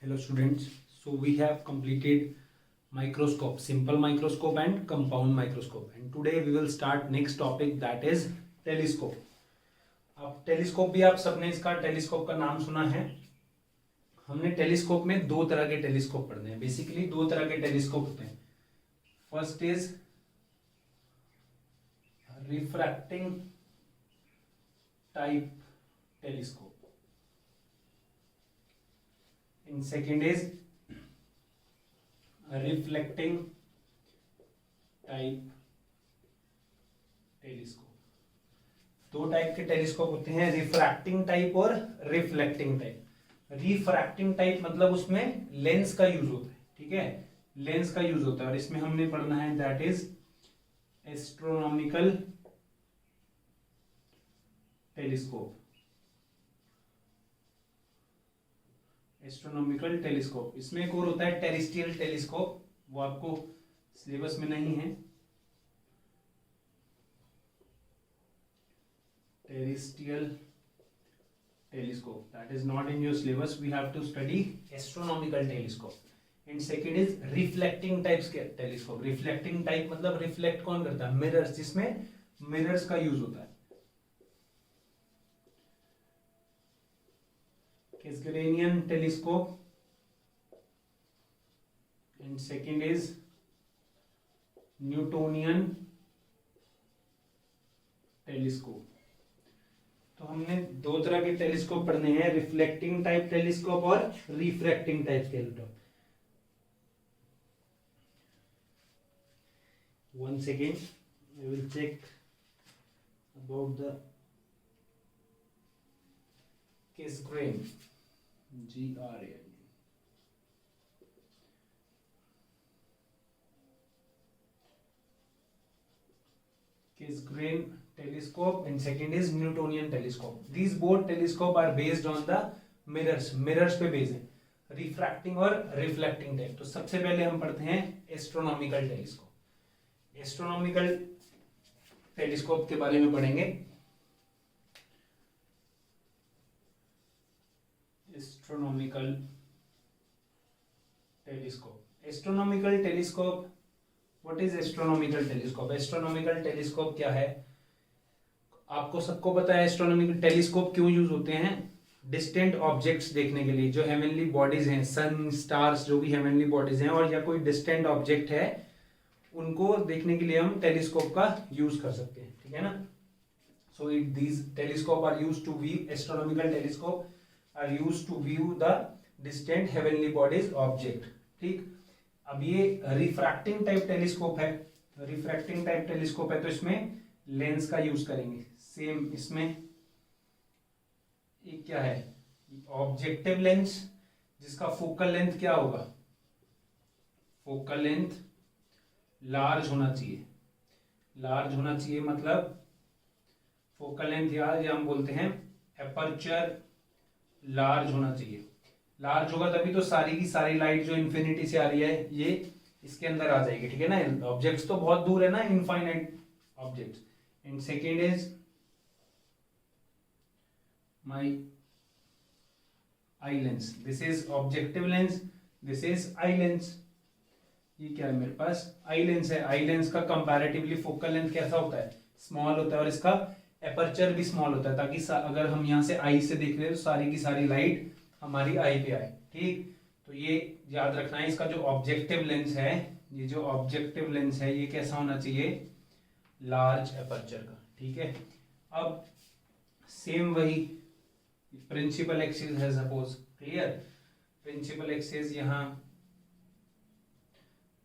Hello students, so we have completed microscope, simple microscope and compound microscope, and today we will start next topic, that is telescope. अब telescope भी आप सबने इसका telescope का नाम सुना है। हमने टेलीस्कोप में दो तरह के टेलीस्कोप पढ़ने हैं। बेसिकली दो तरह के टेलीस्कोप होते हैं। First is refracting type telescope and second is a reflecting type telescope. दो टाइप के टेलीस्कोप होते हैं, रिफ्रैक्टिंग टाइप और रिफ्लेक्टिंग टाइप। रिफ्रैक्टिंग टाइप मतलब उसमें लेंस का यूज होता है, ठीक है, लेंस का यूज होता है। और इसमें हमने पढ़ना है that is astronomical telescope. Astronomical telescope. इसमें एक और होता है टेरेस्ट्रियल टेलीस्कोप, वो आपको सिलेबस में नहीं है। Terrestrial telescope that is not in your syllabus, we have to study astronomical telescope. And second is reflecting types के टेलीस्कोप। रिफ्लेक्टिंग टाइप मतलब रिफ्लेक्ट कौन करता है? मिरर्स, जिसमें मिरर्स का यूज होता है। Cassegrainian telescope and second is Newtonian telescope। तो हमने दो तरह के टेलीस्कोप पढ़ने हैं, रिफ्लेक्टिंग टाइप टेलीस्कोप और refracting type telescope. One second, I will check about the Cassegrain, G-R-A-N। Cassegrain telescope and second is Newtonian telescope. These both telescope are based on the mirrors, mirrors पे based है, refracting और reflecting type. तो सबसे पहले हम पढ़ते हैं astronomical telescope. Astronomical telescope के बारे में पढ़ेंगे। Astronomical telescope. Astronomical telescope, what is astronomical telescope? Astronomical telescope क्या है? आपको सबको पता है एस्ट्रोनॉमिकल टेलीस्कोप क्यों यूज होते हैं? डिस्टेंट ऑब्जेक्ट्स देखने के लिए, जो हेवनली बॉडीज हैं, सन, स्टार्स, जो भी हेवनली बॉडीज हैं, और या कोई डिस्टेंट ऑब्जेक्ट है, उनको देखने के लिए हम टेलीस्कोप का यूज कर सकते हैं, ठीक है ना। So it these telescope are used to view, astronomical telescope are used to view the distant heavenly bodies object, ठीक। अब ये रिफ्रैक्टिंग टाइप टेलीस्कोप है। रिफ्रैक्टिंग टाइप टेलीस्कोप है तो इसमें लेंस का यूज करेंगे। सेम इसमें एक क्या है, ऑब्जेक्टिव लेंस, जिसका फोकल लेंथ क्या होगा? फोकल लेंथ लार्ज होना चाहिए। लार्ज होना चाहिए मतलब फोकल लेंथ यार, या हम बोलते हैं एपर्चर लार्ज होना चाहिए। लार्ज होगा तभी तो सारी की सारी लाइट जो इन्फिनिटी से आ रही है ये इसके अंदर आ जाएगी, ठीक है ना। ऑब्जेक्ट्स तो बहुत दूर है ना, infinite objects. And second is my eye lens, this is objective lens, this is eye lens. ये क्या है मेरे पास? आई लेंस है। आई लेंस का कंपैरेटिवली फोकल लेंथ कैसा होता है? स्मॉल होता है, और इसका एपर्चर भी स्मॉल होता है, ताकि अगर हम यहाँ से आई से देख रहे हैं तो सारी की सारी लाइट हमारी आई पे आए, ठीक। तो ये याद रखना है। इसका जो ऑब्जेक्टिव लेंस है, ये जो ऑब्जेक्टिव लेंस है, ये कैसा होना चाहिए? लार्ज एपर्चर का, ठीक है। अब सेम वही प्रिंसिपल एक्सिस है, सपोज, क्लियर। प्रिंसिपल एक्सिस यहाँ,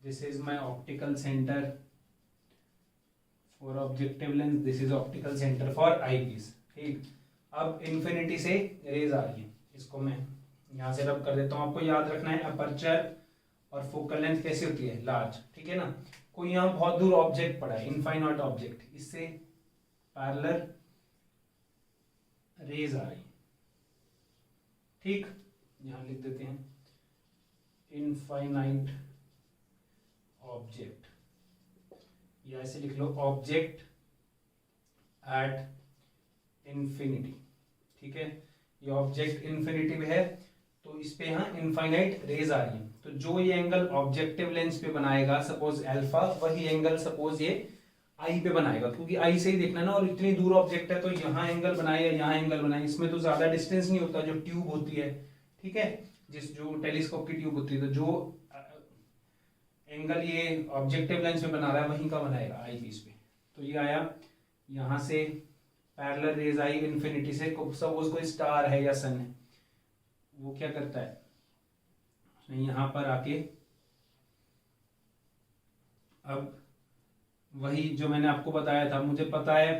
this is my optical centre for objective lens, this is optical centre for eyepiece, ठीक। अब इन्फिनिटी से रेज आ रही है, इसको मैं यहां से रब कर देता हूं। आपको याद रखना है अपर्चर और फोकल लेंथ कैसी होती है? लार्ज, ठीक है ना। कोई यहाँ बहुत दूर ऑब्जेक्ट पड़ा है, इनफाइनाइट ऑब्जेक्ट, इससे पैरेलल रेज आ रही है, ठीक। यहां लिख देते हैं इनफाइनाइट ऑब्जेक्ट, या ऐसे लिख लो ऑब्जेक्ट एट इंफिनिटी, ठीक है। ये ऑब्जेक्ट इंफिनिटी में है तो इस पे यहाँ इनफाइनाइट रेज आ रही है, तो जो ये एंगल ऑब्जेक्टिव लेंस पे बनाएगा सपोज अल्फा, वही एंगल सपोज ये आई पे बनाएगा, क्योंकि आई से ही देखना है ना, और इतनी दूर ऑब्जेक्ट है तो यहाँ एंगल बनाए या यहाँ एंगल बनाए, इसमें तो ज्यादा डिस्टेंस नहीं होता, जो ट्यूब होती है, ठीक है, जो टेलीस्कोप की ट्यूब होती है, तो जो एंगल ये ऑब्जेक्टिव लेंस में बना रहा है वहीं का बनाएगा आई पीस पे। तो ये आया, यहाँ से पैरेलल रेज आई इन्फिनिटी से, सपोज कोई स्टार है या सन है, वो क्या करता है, यहाँ पर आके अब वही जो मैंने आपको बताया था, मुझे पता है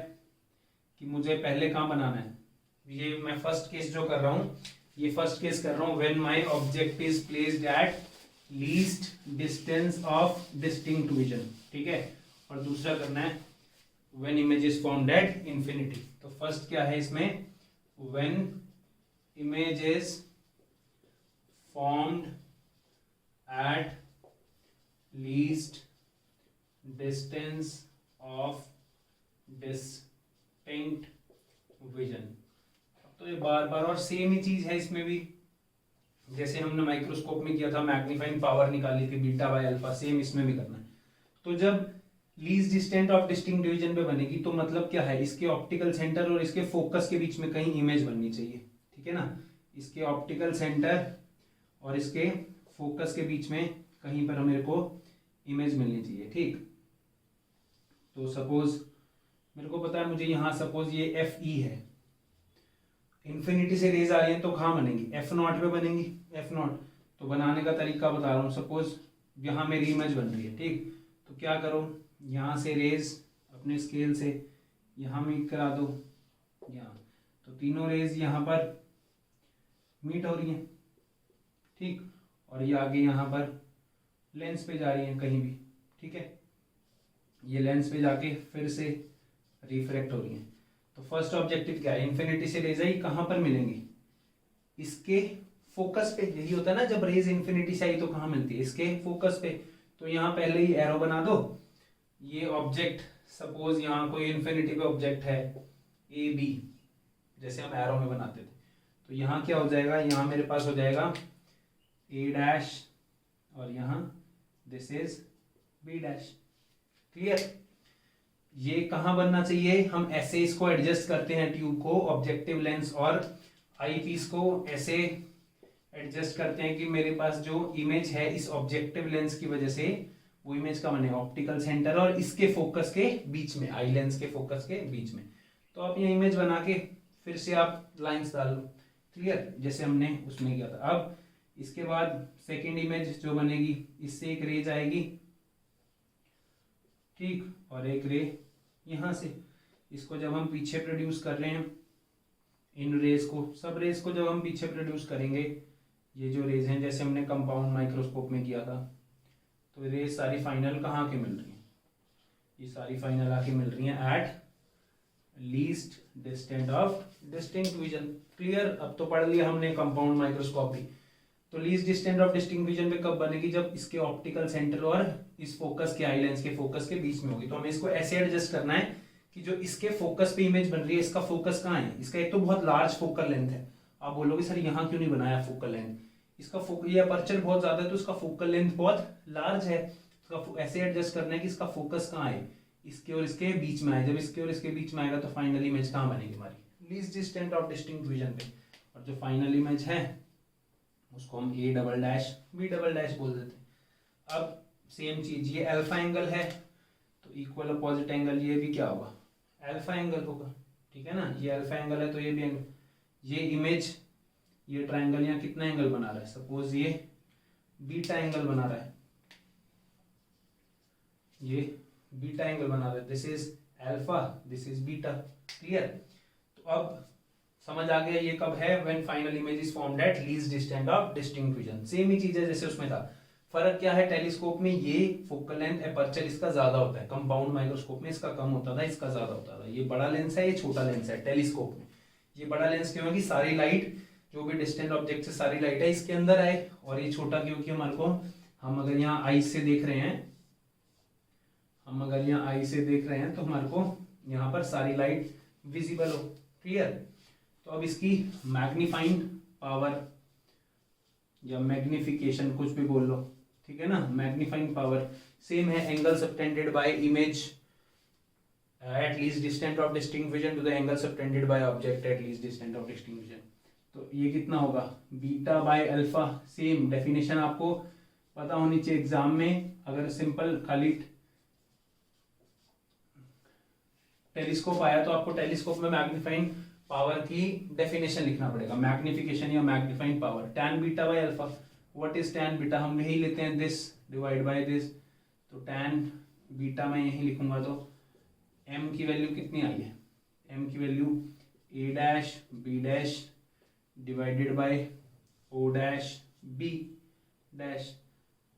कि मुझे पहले कहाँ बनाना है, ये मैं फर्स्ट केस जो कर रहा हूँ, ये फर्स्ट केस कर रहा हूँ when my object is placed at least distance of distinct vision, ठीक है, और दूसरा करना है when image is formed at infinity. तो फर्स्ट क्या है इसमें, when image is formed at least distance of distinct vision। तो ये बार बार, और सेम ही चीज है इसमें भी, जैसे हमने माइक्रोस्कोप में किया था, मैग्नीफाइंग पावर निकाली थी बीटा बाय अल्फा, सेम इसमें भी करना है। तो जब least distant of distinct division पे बनेगी तो मतलब क्या है, इसके ऑप्टिकल सेंटर और इसके फोकस के बीच में कहीं इमेज बननी चाहिए, ठीक है ना, इसके ऑप्टिकल सेंटर और इसके फोकस के बीच में कहीं पर मेरे को इमेज मिलनी चाहिए, ठीक। तो सपोज मेरे को पता है, मुझे यहाँ सपोज ये एफ ई है, इन्फिनिटी से रेज आ रही है, तो कहाँ बनेगी, एफ नॉट पे बनेगी, एफ नॉट। तो बनाने का तरीका बता रहा हूँ, सपोज यहाँ मेरी इमेज बन रही है, ठीक, तो क्या करो, यहाँ से रेज अपने स्केल से यहाँ मीट करा दो, यहाँ, तो तीनों रेज यहाँ पर मीट हो रही हैं, ठीक, और ये आगे यहाँ पर लेंस पे जा रही है कहीं भी, ठीक है, ये लेंस पे जाके फिर से रिफ्रैक्ट हो रही है। तो फर्स्ट ऑब्जेक्टिव क्या है, इन्फिनिटी से रेज आई, कहाँ पर मिलेंगी, इसके फोकस पे, यही होता है ना, जब रेज इन्फिनिटी से आई तो कहाँ मिलती है, इसके फोकस पे। तो यहाँ पहले ही एरो बना दो, ये ऑब्जेक्ट सपोज यहाँ कोई इन्फिनिटी पे ऑब्जेक्ट है ए बी, जैसे हम एरो में बनाते थे, तो यहाँ क्या हो जाएगा, यहाँ मेरे पास हो जाएगा ए डैश, और यहाँ this is B dash, clear. ये कहाँ बनना चाहिए, हम ऐसे इसको एडजस्ट करते हैं ट्यूब को, ऑब्जेक्टिव लेंस और आई पीस को ऐसे एडजस्ट करते हैं कि मेरे पास जो इमेज है इस ऑब्जेक्टिव लेंस की वजह से वो इमेज का बने ऑप्टिकल सेंटर और इसके फोकस के बीच में, आई लेंस के फोकस के बीच में। तो आप ये इमेज बना के फिर से आप लाइंस डाल लो, क्लियर, जैसे हमने उसमें किया था। अब इसके बाद सेकेंड इमेज जो बनेगी, इससे एक रे जाएगी, ठीक, और एक रे यहां से, इसको जब हम पीछे प्रोड्यूस कर रहे हैं, इन रेज को, सब रेज को जब हम पीछे प्रोड्यूस करेंगे, ये जो रेज हैं जैसे हमने कंपाउंड माइक्रोस्कोप में किया था, तो रेज सारी फाइनल कहाँ के मिल रही हैं, ये सारी फाइनल आके मिल रही हैं eight least distant of distinct vision, clear. अब तो पढ़ लिया हमने कंपाउंड माइक्रोस्कोप भी। तो least distant of distinct vision पे कब बनेगी, जब इसके ऑप्टिकल सेंटर और इस फोकस के, आई लेंस के फोकस के बीच में होगी। तो हमें इसको ऐसे एडजस्ट करना है कि जो इसके फोकस पे इमेज बन रही है, इसका फोकस कहाँ है, इसका एक तो बहुत लार्ज फोकल लेंथ है, आप बोलोगे सर यहाँ क्यों नहीं बनाया फोकल लेंथ, इसका ये अपर्चर बहुत ज्यादा है तो इसका फोकल लेंथ बहुत लार्ज है, इसका ऐसे एडजस्ट करना है कि इसका फोकस कहाँ है, इसके और इसके बीच में आए। जब इसके और इसके बीच में आएगा तो फाइनल इमेज कहाँ बनेगी हमारी, least distant of distinct vision पे, और जो फाइनल इमेज है उसको हम A double dash B double dash बोल देते हैं। अब सेम चीज, ये अल्फा एंगल है तो इक्वल अपोजिट एंगल, ये भी क्या होगा, अल्फा एंगल होगा, ठीक है ना, ये अल्फा एंगल है तो ये भी एंगल, ये इमेज, ये ट्राइंगल यहाँ कितना एंगल बना रहा है, सपोज ये बीटा एंगल बना रहा है, ये बीटा एंगल बना रहा है, this is alpha, this is beta, clear. तो अब समझ आ गया ये कब है, when final image is formed at least distant of distinct vision. Same ही चीज है जैसे उसमें था, फर्क क्या है, टेलीस्कोप में ये फोकल लेंथ अपर्चर इसका ज्यादा होता है, कंपाउंड माइक्रोस्कोप में इसका कम होता था, इसका ज्यादा होता था। ये बड़ा लेंस है, ये छोटा लेंस है टेलीस्कोप में। ये बड़ा लेंस क्यों है कि सारी लाइट जो भी डिस्टेंट ऑब्जेक्ट से सारी लाइट है इसके अंदर आए, और ये छोटा क्योंकि हमारे को, हम अगर यहाँ आई से देख रहे हैं, हम अगर यहाँ आई से देख रहे हैं तो हमारे को यहाँ पर सारी लाइट विजिबल हो, क्लियर। तो अब इसकी मैग्नीफाइंग पावर या मैग्निफिकेशन, कुछ भी बोल लो, ठीक है ना, मैग्नीफाइंग पावर सेम है। Angle subtended bye image at least distant of distinct vision to the angle subtended by object at least distant of distinct vision। तो ये कितना होगा, beta by alpha. Same definition आपको पता होनी चाहिए एग्जाम में। अगर सिंपल खाली टेलीस्कोप आया तो आपको टेलीस्कोप में मैग्नीफाइंग पावर की डेफिनेशन लिखना पड़ेगा, मैग्निफिकेशन या magnifying power. Tan beta by alpha, what is tan beta, हम यही लेते हैं दिस डिवाइड बाय दिस। तो टैन बीटा मैं यही लिखूंगा, तो m की वैल्यू कितनी आई है, m की value a dash b dash divided by o dash b dash.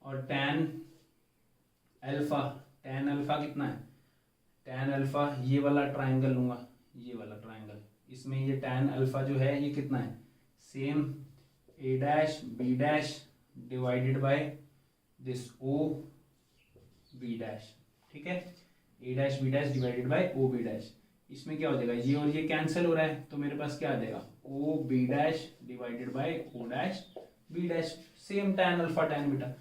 और tan अल्फा कितना है, tan अल्फा ये वाला ट्राइंगल लूंगा, ये वाला ट्राइंगल, इसमें ये tan अल्फा जो है ये कितना है, same a dash b dash divided by this o b dash, ठीक है, a dash b dash divided by o b dash. इसमें क्या हो जाएगा, ये और ये कैंसिल हो रहा है, तो मेरे पास क्या आ जाएगा, o b dash divided by o dash b dash. Same tan alpha tan beta.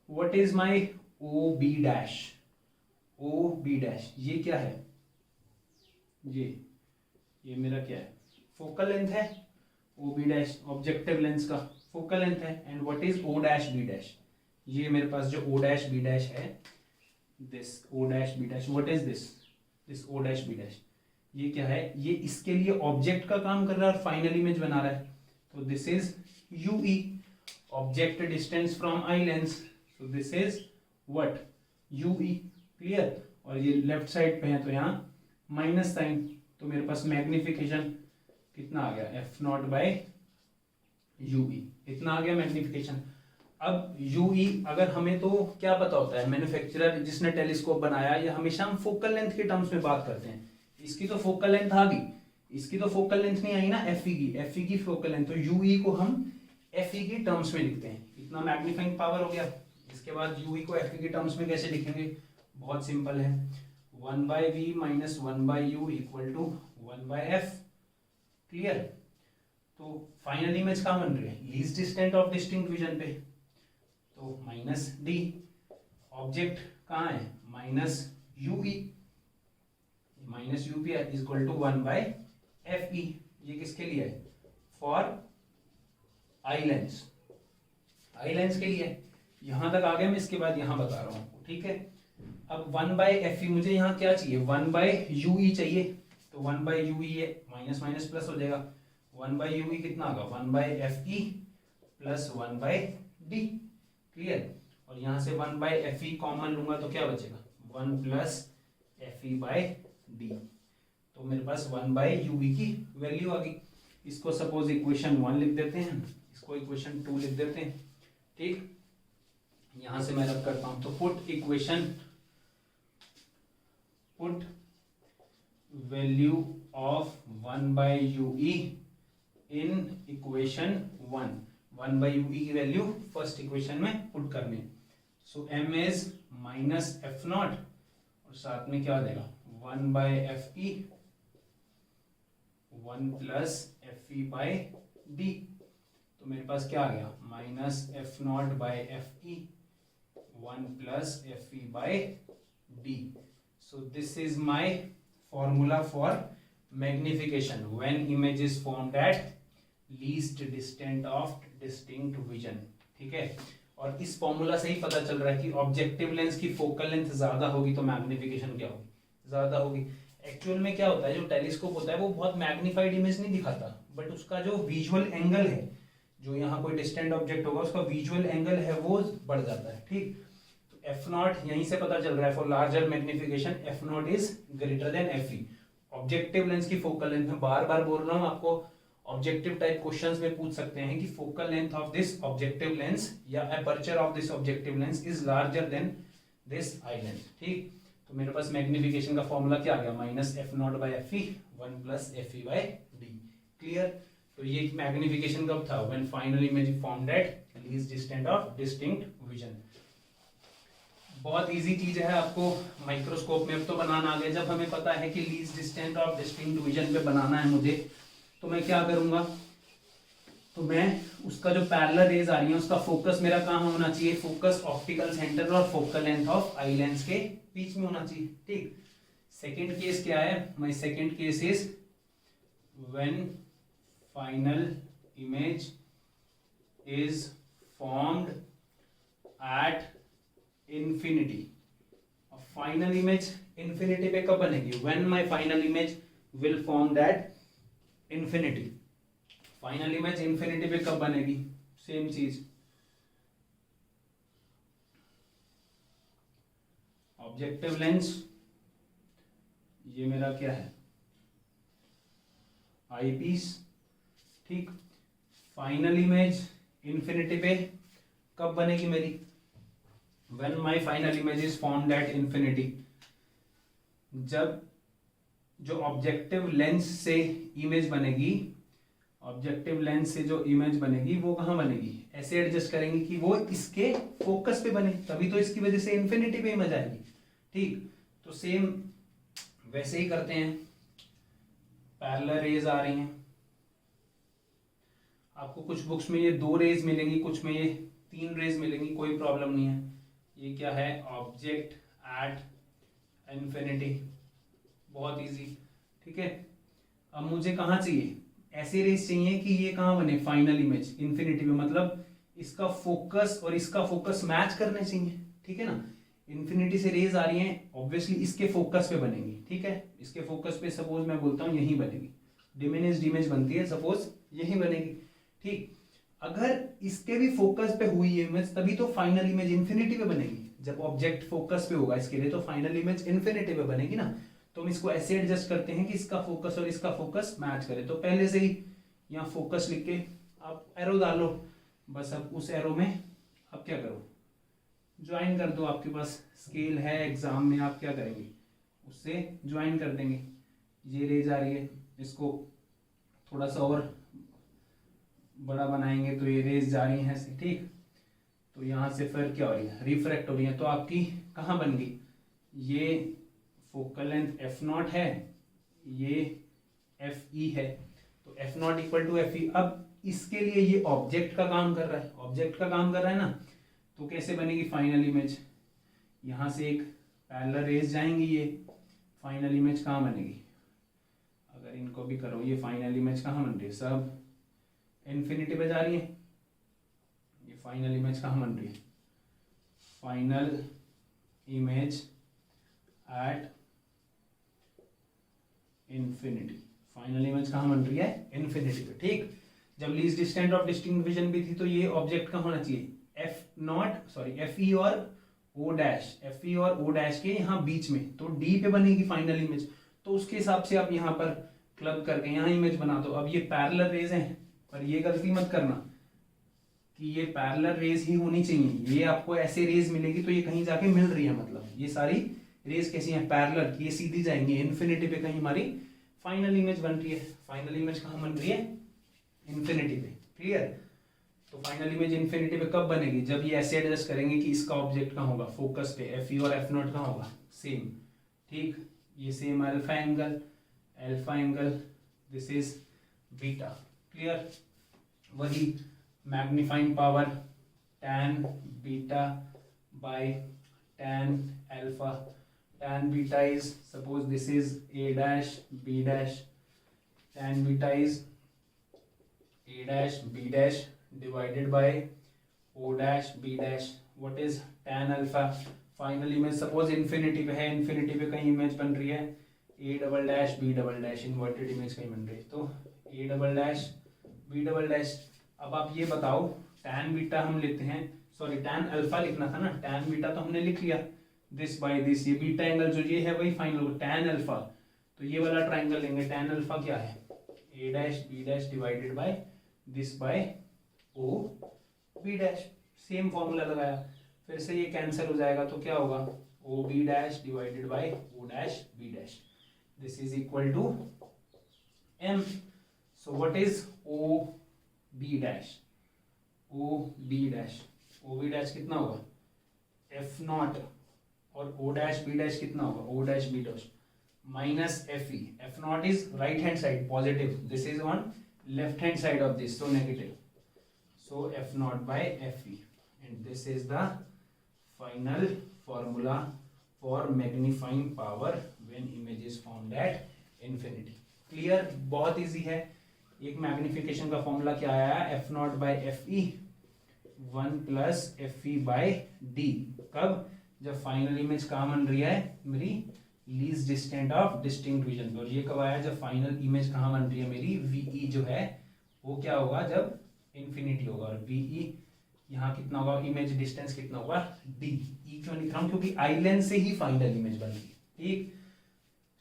What is my o b dash, o b dash ये क्या है, ये मेरा क्या है, फोकल लेंथ है। o b dash objective lens का फोकल लेंथ है। And what is o dash b dash, ये मेरे पास जो o डैश b डैश है, this o dash b dash, what is this o dash b dash, ये क्या है, ये इसके लिए ऑब्जेक्ट का काम कर रहा है और फाइनल इमेज बना रहा है। तो this is ue, object distance from eye lens, so this is what, ue, clear. और ये लेफ्ट साइड पे है तो यहाँ माइनस साइन, तो मेरे पास मैग्निफिकेशन कितना आ गया, f नॉट बाय ue, इतना आ गया मैग्निफिकेशन। अब ue अगर हमें तो क्या पता होता है, मैन्युफैक्चरर जिसने टेलीस्कोप बनाया, ये हमेशा हम फोकल लेंथ के टर्म्स में बात करते हैं। इसकी तो फोकल लेंथ आ गई, इसकी तो फोकल लेंथ नहीं आई ना, fe की फोकल लेंथ, तो ue को हम fe की टर्म्स में लिखते हैं। इतना मैग्नीफाइंग पावर हो गया। इसके बाद ue को fe की टर्म्स में कैसे लिखेंगे, बहुत सिंपल है, 1/v minus 1/u equal to 1/f, clear. तो फाइनल इमेज कहाँ बन रही है, least distant of distinct vision पे, तो माइनस डी। ऑब्जेक्ट कहाँ है, minus ue, minus UP is equal to 1/fe। ये किसके लिए है, for eye lens, eye lens के लिए। यहां तक आ गए, मैं इसके बाद यहां बता रहा हूं, ठीक है। अब 1/fe मुझे यहाँ क्या चाहिए, 1/ue चाहिए, तो 1/ue ये माइनस माइनस प्लस हो जाएगा, 1/ue कितना होगा, 1/fe प्लस 1/d, क्लियर। और यहाँ से 1/fe कॉमन लूंगा तो क्या बचेगा, 1 प्लस fe/d, तो मेरे पास 1/ue की वैल्यू आ गई। इसको सपोज इक्वेशन 1 लिख देते हैं, इसको इक्वेशन 2 लिख देते हैं, ठीक। यहां से मैं रब करता हूं, तो put value of 1/ue in equation 1, 1/ue की वैल्यू फर्स्ट इक्वेशन में पुट करनी है। सो m is minus F not और साथ में क्या हो जाएगा, 1/fe 1 प्लस fe/d, तो मेरे पास क्या आ गया, minus F not by fe 1 plus fe/d। So this is my formula for magnification when image is formed at least distant of distinct vision, ठीक है। और इस फॉर्मूला से ही पता चल रहा है कि ऑब्जेक्टिव लेंस की फोकल लेंथ ज्यादा होगी तो मैग्निफिकेशन क्या होगी, ज्यादा होगी। एक्चुअल में क्या होता है, जो टेलीस्कोप होता है वो बहुत मैग्नीफाइड इमेज नहीं दिखाता, बट उसका जो विजुअल एंगल है, जो यहाँ कोई डिस्टेंट ऑब्जेक्ट होगा उसका विजुअल एंगल है वो बढ़ जाता है, ठीक। तो एफ नॉट यहीं से पता चल रहा है, for larger magnification F not is greater than fe। Objective lens की फोकल लेंथ में बार बार बोल रहा हूँ आपको, ऑब्जेक्टिव टाइप क्वेश्चंस में पूछ सकते हैं कि focal length of this objective lens या aperture of this objective lens is larger than this eye lens, ठीक। तो मेरे पास मैग्निफिकेशन का फॉर्मूला क्या आ गया, minus F not by fe 1 plus fe/d, clear. तो ये मैग्निफिकेशन कब था, when final image is formed at least distant of distinct vision. बहुत इजी चीज है, आपको माइक्रोस्कोप में अब तो बनाना आ गया। जब हमें पता है कि least distant of distinct vision पे बनाना है मुझे, तो मैं क्या करूंगा, तो मैं उसका जो पैरेलल रेज आ रही है उसका फोकस मेरा कहाँ होना चाहिए, फोकस ऑप्टिकल सेंटर और focal length of I lens के बीच में होना चाहिए। ठीक, सेकेंड केस क्या है, my second case is when final image is formed at infinity. Final image infinity पे कब बनेगी, when my final image will form that infinity. Final image infinity पे कब बनेगी, सेम चीज, ऑब्जेक्टिव लेंस, ये मेरा क्या है आई पीस। ठीक, फाइनल इमेज इंफिनिटी पे कब बनेगी मेरी, when my final image is formed at infinity, जब जो ऑब्जेक्टिव लेंस से इमेज बनेगी, ऑब्जेक्टिव लेंस से जो इमेज बनेगी वो कहाँ बनेगी, ऐसे एडजस्ट करेंगे कि वो इसके फोकस पे बने, तभी तो इसकी वजह से इंफिनिटी पे इमेज आएगी। ठीक, तो सेम वैसे ही करते हैं, पैरेलल रेज आ रही हैं आपको, कुछ बुक्स में ये 2 रेज मिलेंगी, कुछ में ये 3 रेज मिलेंगी, कोई प्रॉब्लम नहीं है। ये क्या है, ऑब्जेक्ट एट इंफिनिटी, बहुत इजी। ठीक है, अब मुझे कहाँ चाहिए, ऐसे रेज चाहिए कि ये कहाँ बने, फाइनल इमेज इंफिनिटी में, मतलब इसका फोकस और इसका फोकस मैच करने चाहिए। ठीक है ना, इंफिनिटी से रेज आ रही हैं, ऑब्वियसली इसके फोकस पे बनेंगी। ठीक है, इसके फोकस पे सपोज मैं बोलता हूँ यहीं बनेगी, डिमिनिश्ड इमेज बनती है, सपोज यहीं बनेगी। ठीक, अगर इसके भी फोकस पे हुई है इमेज तभी तो फाइनल इमेज इंफिनिटी पे बनेगी, जब ऑब्जेक्ट फोकस पे होगा इसके लिए तो फाइनल इमेज इंफिनिटी पे बनेगी ना। तो हम इसको ऐसे एडजस्ट करते हैं कि इसका फोकस और इसका फोकस मैच करे। तो पहले से ही यहाँ फोकस लिख के आप एरो डालो, बस अब उस एरो में आप क्या करो, ज्वाइन कर दो। आपके पास स्केल है, एग्जाम में आप क्या करेंगे, उससे ज्वाइन कर देंगे। ये रेज आ रही है, इसको थोड़ा सा और बड़ा बनाएंगे तो ये रेज जा रही है ऐसे। ठीक, तो यहाँ से फिर क्या हो रही है, रिफ्रैक्ट हो रही है, तो आपकी कहाँ बन गई, ये फोकल लेंथ f0 है, ये fe है, तो f0 इक्वल टू fe। अब इसके लिए ये ऑब्जेक्ट का काम कर रहा है, ऑब्जेक्ट का काम कर रहा है ना, तो कैसे बनेगी फाइनल इमेज, यहाँ से एक पैरेलल रेज जाएंगी, ये फाइनल इमेज कहाँ बनेगी, अगर इनको भी करो, ये फाइनल इमेज कहाँ बन रही है, सब इन्फिनिटी पे जा रही है। ये फाइनल इमेज कहाँ बन रही है, final image at infinity, final image कहाँ बन रही है, इन्फिनिटी पे। ठीक, जब least distance of distinct division भी थी तो ये ऑब्जेक्ट का होना चाहिए fe और o डैश, fe और o डैश के यहाँ बीच में, तो d पे बनेगी फाइनल इमेज। तो उसके हिसाब से आप यहाँ पर क्लब करके यहाँ इमेज बना दो। अब ये पैरेलल रेज हैं, पर ये गलती मत करना कि ये पैरेलल रेज ही होनी चाहिए, ये आपको ऐसे रेज मिलेगी तो ये कहीं जाके मिल रही है, मतलब ये सारी रेज कैसी हैं, पैरेलल, ये सीधी जाएंगी इन्फिनिटी पे, कहीं हमारी फाइनल इमेज बन रही है। फाइनल इमेज कहाँ बन रही है, इन्फिनिटी पे। क्लियर, तो फाइनल इमेज इन्फिनिटी पे कब बनेगी, जब ये ऐसे एडजस्ट करेंगे कि इसका ऑब्जेक्ट कहाँ होगा, फोकस पे, fe और f0 कहाँ होगा, सेम। ठीक, ये same alpha angle, this is beta. Clear, वही magnifying power tan beta by tan alpha, tan beta is, suppose this is a dash b dash, tan beta is a dash b dash divided by o dash b dash. What is tan alpha, final image suppose infinity पे है, infinity पे कहीं image बन रही है a double dash b double dash, inverted image कहीं बन रही है, तो a double dash b double dash. अब आप ये बताओ, tan बीटा हम लेते हैं, सॉरी tan अल्फा लिखना था ना, tan बीटा तो हमने लिख लिया, दिस बाय दिस, ये बीटा एंगल जो ये है वही फाइनल tan अल्फा, तो ये वाला ट्राइंगल लेंगे, tan अल्फा क्या है, a dash b dash divided by this by o b dash, same formula लगाया, फिर से ये कैंसिल हो जाएगा, तो क्या होगा, o b dash divided by o dash b dash, this is equal to m। So what is o b dash, o b dash, o b dash कितना होगा, f0, और o डैश b डैश कितना होगा, o dash b dash minus fe, f0 is right hand side positive, this is on left hand side of this, so negative. so f naught by fe, and this is the final formula for magnifying power when image is formed at infinity. Clear, बहुत easy है. एक magnification का formula क्या आया, F not by F E 1 plus F E by D. कब, जब final image कहाँ बन रही है मेरी, least distant of distinct region पे. और ये कब आया, जब फाइनल इमेज कहाँ बन रही है मेरी, वीई जो है वो क्या होगा, जब इन्फिनिटी होगा. और वीई यहाँ कितना होगा, इमेज डिस्टेंस कितना होगा, डी. ई क्यों लिख रहा हूँ, क्योंकि आई लेंस से ही फाइनल इमेज बन रही है. ठीक,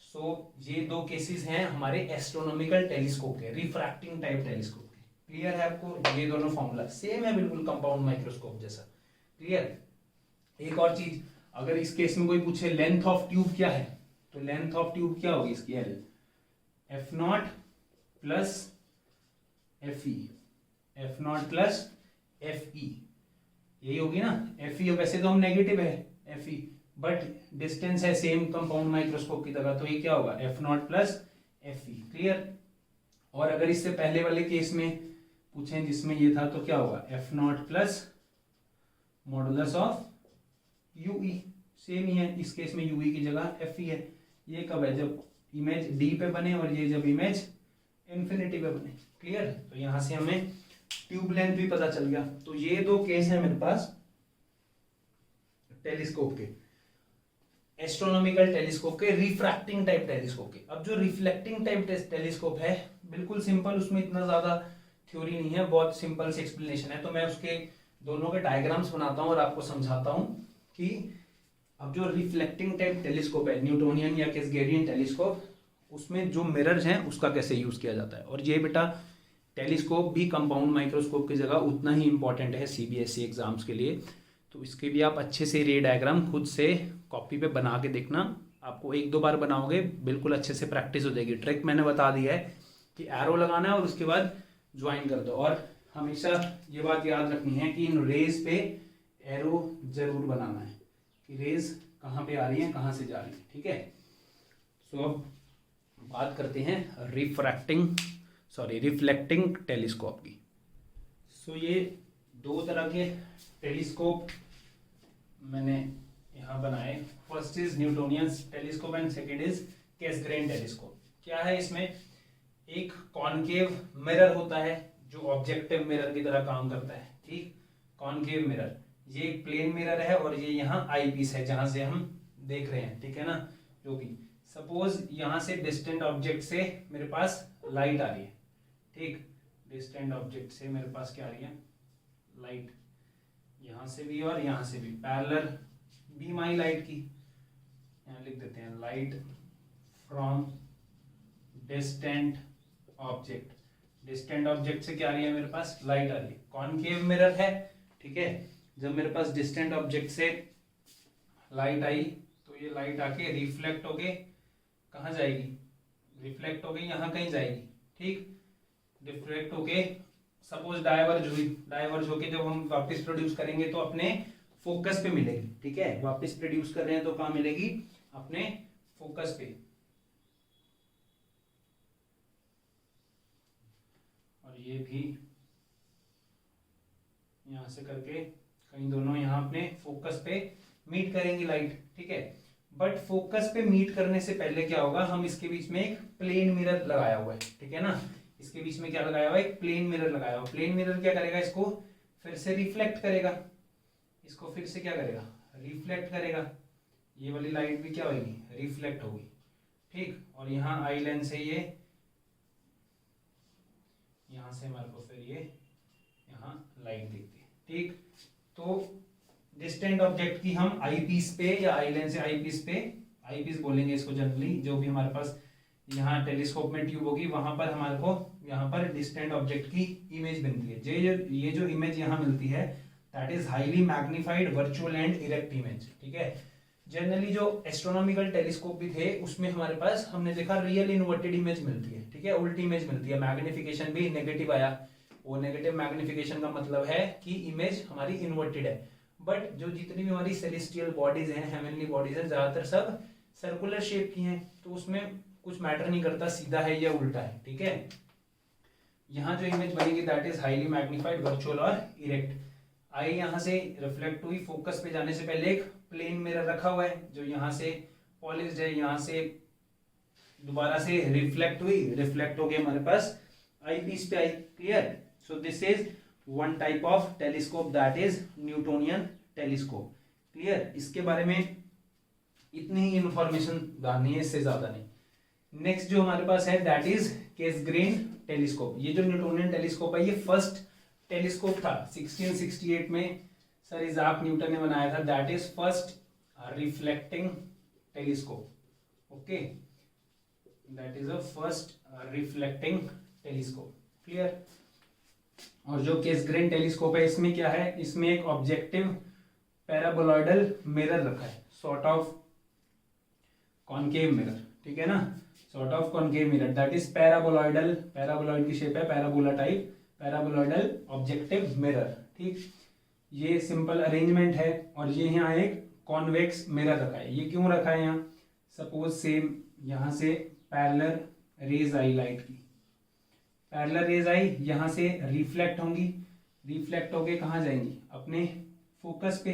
सो ये दो केसेस हैं हमारे एस्ट्रोनॉमिकल टेलीस्कोप के, रिफ्रैक्टिंग टाइप टेलीस्कोप के. क्लियर है आपको, ये दोनों फॉर्मूला सेम है बिल्कुल कंपाउंड माइक्रोस्कोप जैसा. क्लियर. एक और चीज, अगर इस केस में कोई पूछे लेंथ ऑफ ट्यूब क्या है, तो लेंथ ऑफ ट्यूब क्या होगी इसकी, L F naught plus F ई, एफ नॉट प्लस एफ ई, यही होगी ना. एफ ई वैसे तो हम नेगेटिव है एफ ई, बट डिस्टेंस है सेम कंपाउंड माइक्रोस्कोप की तरह, तो ये क्या होगा, एफ नॉट प्लस एफ ई. क्लियर. और अगर इससे पहले वाले केस में पूछें जिसमें ये था, तो क्या होगा, F naught plus modulus of U E. Same ही है, इस केस में यू ई की जगह एफ ई है. ये कब है, जब इमेज डी पे बने, और ये जब इमेज इन्फिनिटी पे बने. क्लियर. तो यहां से हमें ट्यूब लेंथ भी पता चल गया. तो ये दो केस है मेरे पास टेलीस्कोप के, एस्ट्रोनॉमिकल टेलीस्कोप के, रिफ्रैक्टिंग टाइप टेलीस्कोप के. अब जो रिफ्लेक्टिंग टाइप टेलीस्कोप है, बिल्कुल सिंपल, उसमें इतना ज्यादा थ्योरी नहीं है, बहुत सिंपल से एक्सप्लेनेशन है. तो मैं उसके दोनों के डायग्राम्स बनाता हूं और आपको समझाता हूं कि अब जो रिफ्लेक्टिंग टाइप टेलीस्कोप है, न्यूटोनियन या कैसगेरियन टेलीस्कोप, उसमें जो मिरर्स हैं उसका कैसे यूज किया जाता है. और ये बेटा टेलीस्कोप भी कंपाउंड माइक्रोस्कोप की जगह उतना ही इंपॉर्टेंट है सीबीएसई एग्जाम्स के लिए. तो इसके भी आप अच्छे से रे डायग्राम खुद से कॉपी पे बना के देखना. आपको 1-2 बार बनाओगे बिल्कुल अच्छे से प्रैक्टिस हो जाएगी. ट्रिक मैंने बता दी है कि एरो लगाना है और उसके बाद ज्वाइन कर दो. और हमेशा ये बात याद रखनी है कि इन रेज पे एरो जरूर बनाना है कि रेज कहाँ पे आ रही है, कहाँ से जा रही है. ठीक है. सो अब बात करते हैं रिफ्लेक्टिंग टेलीस्कोप की. सो ये दो तरह के टेलीस्कोप मैंने यहाँ बनाए. First is Newtonian telescope and second is Cassegrain telescope. क्या है इसमें, एक कॉनकेव मिरर होता है जो ऑब्जेक्टिव मिरर की तरह काम करता है. ठीक, कॉनकेव मिरर, ये एक प्लेन मिरर है और ये यहाँ आई पीस है जहां से हम देख रहे हैं. ठीक है ना. जो भी सपोज यहाँ से डिस्टेंट ऑब्जेक्ट से मेरे पास लाइट आ रही है. ठीक, डिस्टेंट ऑब्जेक्ट से मेरे पास क्या आ रही है, लाइट. यहाँ से भी और यहाँ से भी पैरेलल बीम आई लाइट की. यहाँ लिख देते हैं light from distant object. Distant object से क्या आ रही है, मेरे पास लाइट आ रही है. कॉनकेव मिरर है. ठीक है. जब मेरे पास डिस्टेंट ऑब्जेक्ट से लाइट आई तो ये लाइट आके रिफ्लेक्ट होके कहाँ जाएगी, रिफ्लेक्ट होके यहाँ कहीं जाएगी. ठीक, रिफ्लेक्ट होके सपोज डाइवर्ज हुई, डाइवर्ज होके जब हम वापस प्रोड्यूस करेंगे तो अपने फोकस पे मिलेगी. ठीक है, वापस प्रोड्यूस कर रहे हैं तो कहाँ मिलेगी, अपने फोकस पे. और ये भी यहां से करके कहीं दोनों यहाँ अपने फोकस पे मीट करेंगी लाइट. ठीक है. बट फोकस पे मीट करने से पहले क्या होगा, हम इसके बीच में एक प्लेन मिरर लगाया हुआ है. ठीक है ना. इसके बीच में क्या लगाया हुआ है, एक प्लेन मिरर लगाया हुआ. प्लेन मिरर क्या करेगा, इसको फिर से रिफ्लेक्ट करेगा, इसको फिर से क्या करेगा, रिफ्लेक्ट करेगा. ये वाली लाइट भी क्या होगी, रिफ्लेक्ट होगी. ठीक, और यहाँ आई लेंस है, ये यहाँ से हमारे को फिर ये यहाँ लाइट दिखती है. ठीक, तो डिस्टेंट ऑब्जेक्ट की हम आई पीस पे या आई लेंस से आई पीस पे, आई पीस बोलेंगे इसको जनरली, जो भी हमारे पास यहाँ टेलीस्कोप में ट्यूब होगी वहां पर हमारे को यहाँ पर डिस्टेंट ऑब्जेक्ट की इमेज बनती है. ये जो इमेज यहाँ मिलती है that is highly magnified virtual and erect image. ठीक है. जनरली जो एस्ट्रोनॉमिकल टेलीस्कोप भी थे उसमें हमारे पास हमने देखा रियल इन्वर्टेड इमेज मिलती है. ठीक है, उल्टी इमेज मिलती है. मैग्निफिकेशन भी नेगेटिव आया. वो नेगेटिव मैग्निफिकेशन का मतलब है कि इमेज हमारी इन्वर्टेड है. बट जो जितनी भी हमारी सेलेस्टियल बॉडीज हैं, हेवनली बॉडीज हैं, ज्यादातर सब सर्कुलर शेप की हैं. तो उसमें कुछ मैटर नहीं करता सीधा है या उल्टा है. ठीक है. यहाँ जो इमेज बनेगी that is highly magnified, virtual और इरेक्ट। आई यहाँ से रिफ्लेक्ट हुई, फोकस पे जाने से पहले एक प्लेन मिरर रखा हुआ है जो यहाँ से पॉलिश्ड है, यहाँ से दोबारा से रिफ्लेक्ट हुई, रिफ्लेक्ट हो गया हमारे पास आई पीस पे eye. Clear? So this is one type of telescope that is Newtonian telescope. Clear? इसके बारे में इतनी ही इंफॉर्मेशन जाननी है, इससे ज्यादा नहीं। नेक्स्ट जो हमारे पास है दैट इज कैसग्रेन टेलीस्कोप। ये जो न्यूटोनियन टेलीस्कोप है ये फर्स्ट टेलीस्कोप था 1668 में सर इजाक न्यूटन ने बनाया था। That is first reflecting telescope. Okay, that is a first reflecting telescope. Clear? और जो कैसग्रेन टेलीस्कोप है इसमें क्या है, इसमें एक ऑब्जेक्टिव पैराबोलॉइडल मिरर रखा है, सॉर्ट ऑफ कॉनकेव मिरर। ठीक है ना, sort of concave mirror that is paraboloidal, paraboloid की शेप है, parabola type, paraboloidal objective mirror. ठीक, ये सिंपल अरेंजमेंट है। और ये यहाँ एक कॉन्वेक्स मिरर रखा है। ये क्यों रखा है यहाँ? सपोज सेम यहाँ से पैरेलल रेज आई लाइट की, पैरेलल रेज आई यहाँ से रिफ्लेक्ट होंगी, रिफ्लेक्ट होके कहाँ जाएंगी? अपने फोकस पे।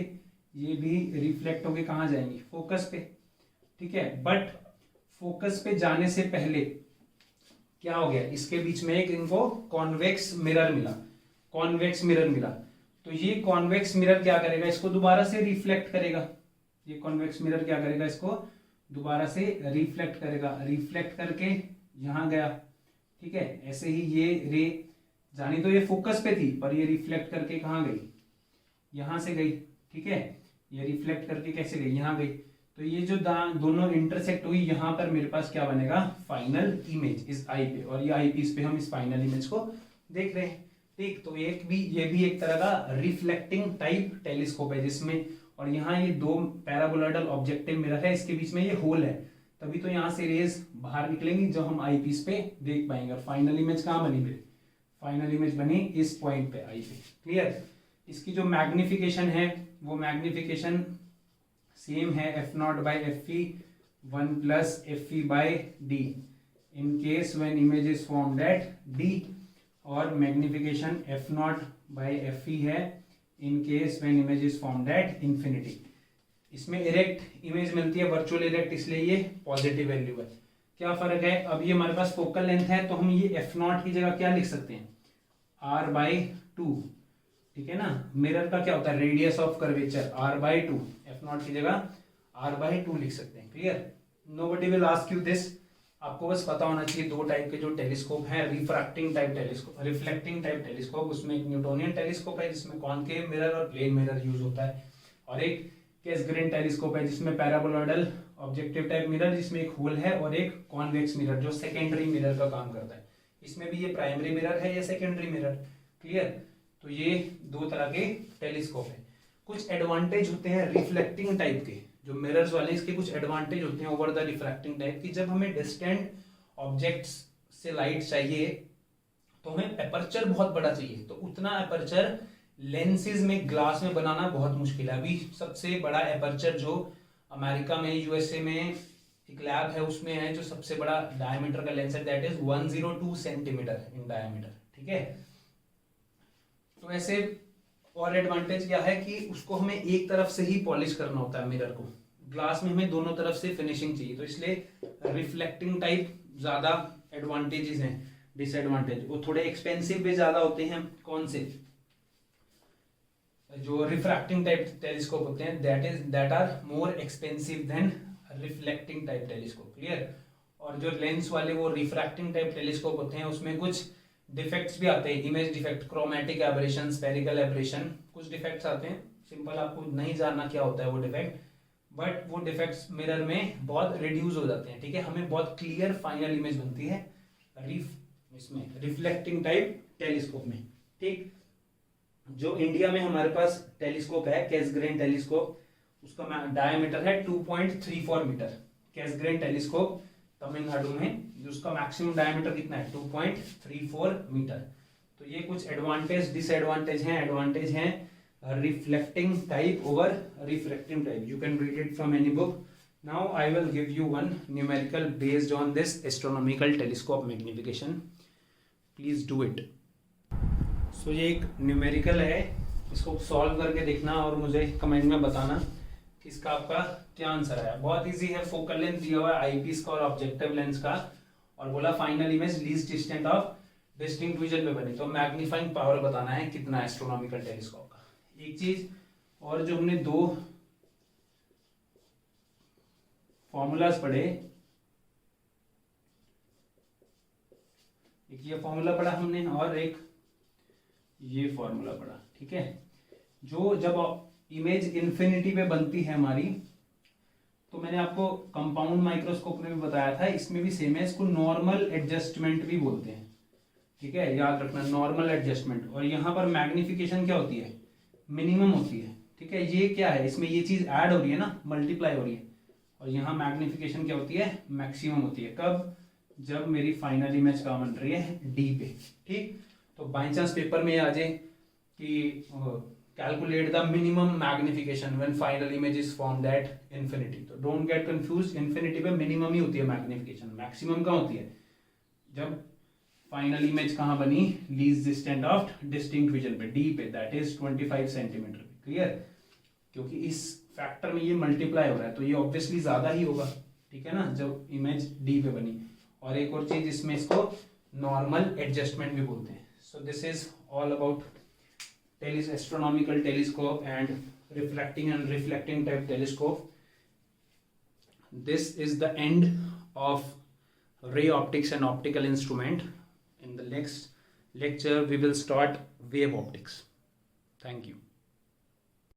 ये भी रिफ्लेक्ट होके कहाँ जाएंगी? फोकस पे। ठीक है, बट फोकस पे जाने से पहले क्या हो गया, इसके बीच में एक इनको कॉन्वेक्स मिरर मिला, कॉन्वेक्स मिरर मिला। तो ये कॉन्वेक्स मिरर क्या करेगा, इसको दोबारा से रिफ्लेक्ट करेगा। ये कॉन्वेक्स मिरर क्या करेगा, इसको दोबारा से रिफ्लेक्ट करेगा, रिफ्लेक्ट करके यहां गया। ठीक है, ऐसे ही ये रे जानी तो ये फोकस पे थी पर ये रिफ्लेक्ट करके कहाँ गई, यहां से गई। ठीक है, ये रिफ्लेक्ट करके कैसे गई, यहां गई। तो ये जो दोनों इंटरसेक्ट हुई, यहां पर मेरे पास क्या बनेगा, फाइनल इमेज इस आई पे। और ये आई पीस पे हम इस फाइनल इमेज को देख रहे हैं। ठीक, तो ये भी एक तरह का रिफ्लेक्टिंग टाइप टेलीस्कोप है जिसमें, और यहाँ ये दो पैराबोलॉइडल ऑब्जेक्टिव मिरर है, इसके बीच में ये होल है, तभी तो यहाँ से रेज बाहर निकलेंगी जो हम आई पीस पे देख पाएंगे। और फाइनल इमेज कहाँ बनी मेरी, फाइनल इमेज बनी इस पॉइंट पे आई पे। क्लियर? इसकी जो मैग्निफिकेशन है वो मैग्निफिकेशन सेम है F not by F E 1 plus F E by D in case when image is formed at D, और magnification F not by F E है in case when image is formed at infinity. इसमें erect image मिलती है, virtual erect, इसलिए ये positive value है। क्या फर्क है, अब ये हमारे पास फोकल लेंथ है तो हम ये एफ नॉट की जगह क्या लिख सकते हैं, आर बाई टू। ठीक है ना, मिरर का क्या होता है, radius of curvature, R by two, F not की जगह आर बाई टू लिख सकते हैं। Clear? Nobody will ask you this. आपको बस पता होना चाहिए दो टाइप के जो टेलीस्कोप हैं, refracting type telescope, reflecting type telescope. उसमें एक न्यूटोनियन टेलीस्कोप है जिसमें कॉनकेव मिरर और प्लेन मिरर यूज होता है, और एक कैसग्रेन टेलीस्कोप है जिसमें पैराबोलॉइडल ऑब्जेक्टिव टाइप मिरर जिसमें एक होल है, और एक कॉन्वेक्स मिरर जो सेकेंडरी मिरर का काम करता है। इसमें भी ये प्राइमरी मिरर है या सेकेंडरी मिरर। क्लियर? तो ये दो तरह के टेलीस्कोप है। कुछ एडवांटेज होते हैं रिफ्लेक्टिंग टाइप के, जो मिरर्स वाले, इसके कुछ एडवांटेज होते हैं ओवर द रिफ्रैक्टिंग टाइप की। जब हमें डिस्टेंट ऑब्जेक्ट्स से लाइट चाहिए तो हमें एपर्चर बहुत बड़ा चाहिए, तो उतना एपर्चर लेंसेज में, ग्लास में बनाना बहुत मुश्किल है। अभी सबसे बड़ा एपर्चर जो अमेरिका में, यूएसए में एक लैब है उसमें है, जो सबसे बड़ा डायमीटर का लेंस है that is 102 centimetre in diameter. ठीक है, तो ऐसे और एडवांटेज क्या है कि उसको हमें एक तरफ से ही पॉलिश करना होता है मिरर को, ग्लास में हमें दोनों तरफ से फिनिशिंग चाहिए, तो इसलिए रिफ्लेक्टिंग टाइप ज्यादा एडवांटेजेस हैं। डिसएडवांटेज वो थोड़े एक्सपेंसिव भी ज्यादा होते हैं। कौन से, जो रिफ्रैक्टिंग टाइप टेलीस्कोप होते हैं that are more expensive than reflecting type telescope. Clear? और जो लेंस वाले वो रिफ्रैक्टिंग टाइप टेलीस्कोप होते हैं उसमें कुछ डिफेक्ट्स भी आते हैं, image defect, chromatic aberration, spherical aberration, कुछ डिफेक्ट्स आते हैं। सिंपल, आपको नहीं जानना क्या होता है वो डिफेक्ट, बट वो डिफेक्ट्स मिरर में बहुत रिड्यूस हो जाते हैं। ठीक है, हमें बहुत क्लियर फाइनल इमेज बनती है इसमें रिफ्लेक्टिंग टाइप टेलीस्कोप में। ठीक, जो इंडिया में हमारे पास टेलीस्कोप है कैसग्रेन टेलीस्कोप, उसका डायमीटर है 2.34 मीटर। कैसग्रेन टेलीस्कोप तमिलनाडु में, जिसका मैक्सिमम डायमीटर कितना है 2.34 मीटर। तो ये कुछ एडवांटेज डिसएडवांटेज हैं। एडवांटेज हैं reflecting type over refracting type, you can read it from any book. Now I will give you one numerical based on this astronomical telescope magnification. Please do it. So ये एक numerical है, इसको solve करके देखना और मुझे comment में बताना कि इसका आपका क्या आंसर आया। बहुत इजी है, फोकल लेंथ दिया हुआ है आईपीस का और ऑब्जेक्टिव लेंस का, और बोला final image least distant of distinct vision पे बनी, तो मैग्नीफाइंग पावर बताना है कितना एस्ट्रोनॉमिकल टेलीस्कोप का। एक चीज और, जो हमने दो फॉर्मूलाज पढ़े, एक ये फॉर्मूला पढ़ा हमने और एक ये फॉर्मूला पढ़ा, ठीक है। जो जब इमेज इन्फिनिटी पे बनती है हमारी, तो मैंने आपको कंपाउंड माइक्रोस्कोप में भी बताया था, इसमें भी सेम है, इसको नॉर्मल एडजस्टमेंट भी बोलते हैं, ठीक है, याद रखना नॉर्मल एडजस्टमेंट। और यहाँ पर मैग्निफिकेशन क्या होती है, मिनिमम होती है, ठीक है। ये क्या है, इसमें ये चीज ऐड हो रही है ना, मल्टीप्लाई हो रही है, और यहाँ मैग्निफिकेशन क्या होती है, मैक्सिमम होती है। कब, जब मेरी फाइनल इमेज कहाँ बन रही है, डी पे, ठीक। तो बाई चांस पेपर में आ जाए कि calculate the minimum magnification when final image is formed at infinity, तो डोंट गेट कंफ्यूज, इन्फिनिटी पे मिनिमम ही होती है मैग्निफिकेशन, मैक्सिमम कहाँ होती है, जब फाइनल इमेज कहाँ बनी, least distant of distinct vision पे, डी पे, दैट इज 25 सेंटीमीटर। क्लियर, क्योंकि इस फैक्टर में ये मल्टीप्लाई हो रहा है तो ये ऑब्वियसली ज्यादा ही होगा, ठीक है ना, जब इमेज डी पे बनी। और एक और चीज, इसमें इसको नॉर्मल एडजस्टमेंट भी बोलते हैं। सो this is all about astronomical telescope and reflecting type telescope. This is the end of ray optics and optical instrument. In the next lecture we will start wave optics. Thank you.